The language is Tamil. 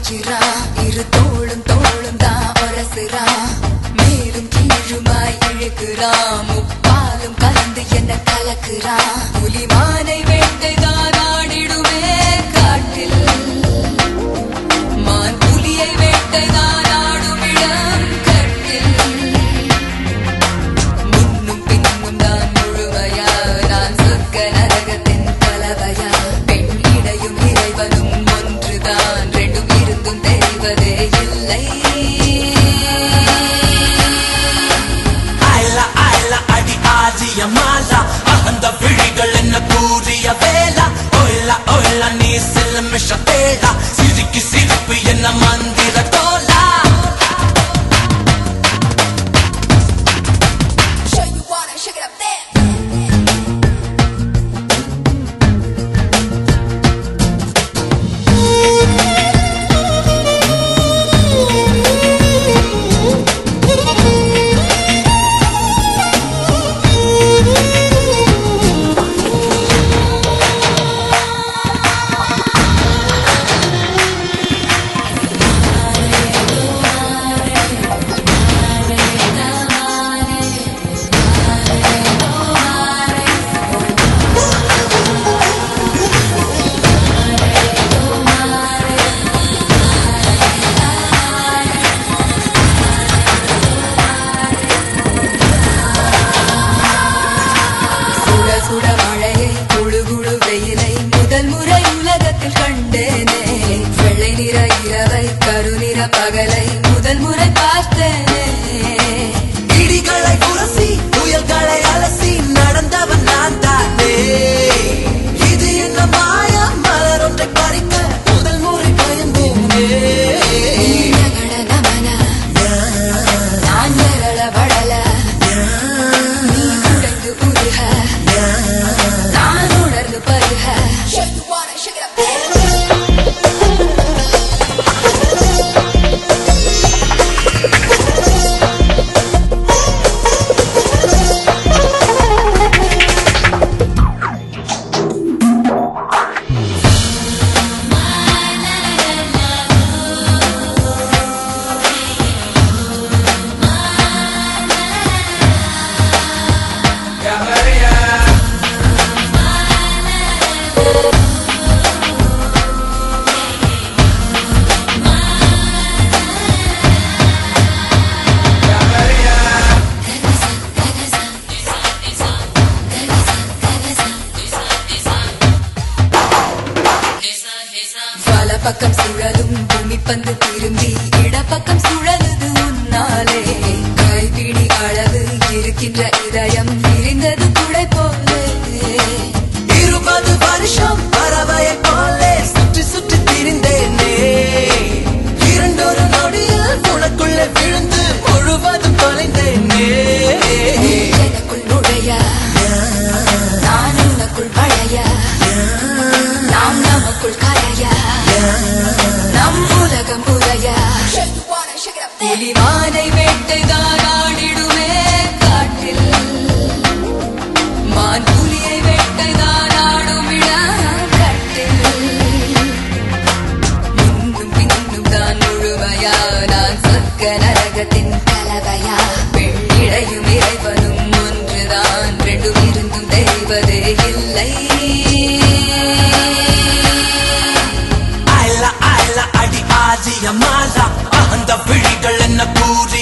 கொஞ்சிரா இரு தோளும் தோளும் தான் ஒரசுரா மேலும் கீழுமாய் இழுக்குறா முப்பாலும் கலந்து என்ன கலக்குறா புலிமானை வேட்டைதான் ஆடிடுமே காட்டில் மான் புலியை வேட்டைதான் ஆடும் இடம் கட்டில் முன்னும் பின்னும் தான் முழுமையா நான் சொர்க்க நரகத்தின் கலவையா பெண் இடையும் இறைவனும் ஒன்றுதான் ரெண்டும் இருந்தும் தெரிவதே இல்லை அடி ஆதிய மாலா அந்த விழிகள் என்ன கூறிய வேளா ஒயிலா ஒயிலா நீ சில மிஷ தேடா சிரிக்கு சிரிப்பு என்ன மந்திர தோலா பகலை முதல் முறை பார்த்தேனே இடிகளை உரசி புயல்களை அலசி நடந்தவன் நான் தானே இது என்ன மாயா மலர் ஒன்றை பறிக்க முதல் முறை பயந்தேனே நமன நான் நிரள வடல நீ உடைந்து உருக நான் உணர்ந்து பருக பக்கம் சுழலும் பூமி பந்து திரும்பி இடப்பக்கம் சுழலுது உன்னாலே கைப்பிடி அளவு இருக்கின்ற இதயம் விரிந்தது குடை போலே 20 வருஷம் பறவையை போலே சுற்றி சுற்றி திரிந்தேனே இரண்டொரு நொடியில் உனக்குள்ளே விழுந்து முழுவதும் தொலைந்தேனே எனக்குள் நுழைய நான் உனக்குள் வளைய நாம் நமக்குள் கரைய நம் உலகம் உரைய புலிமானை வேட்டைதான் ஆடிடுமே காட்டில் மான் புலியை வேட்டைதான் ஆடும் இடம் கட்டில் முன்னும் பின்னும் தான் முழுமையா நான் சொர்க்க நரகத்தின் கலவையா பெண் இடையும் இறைவனும் ஒன்றுதான் ரெண்டும் இருந்தும் தெரிவதே இல்லை அடி ஆதிய மாலா அந்த விழிகள் என்ன கூறி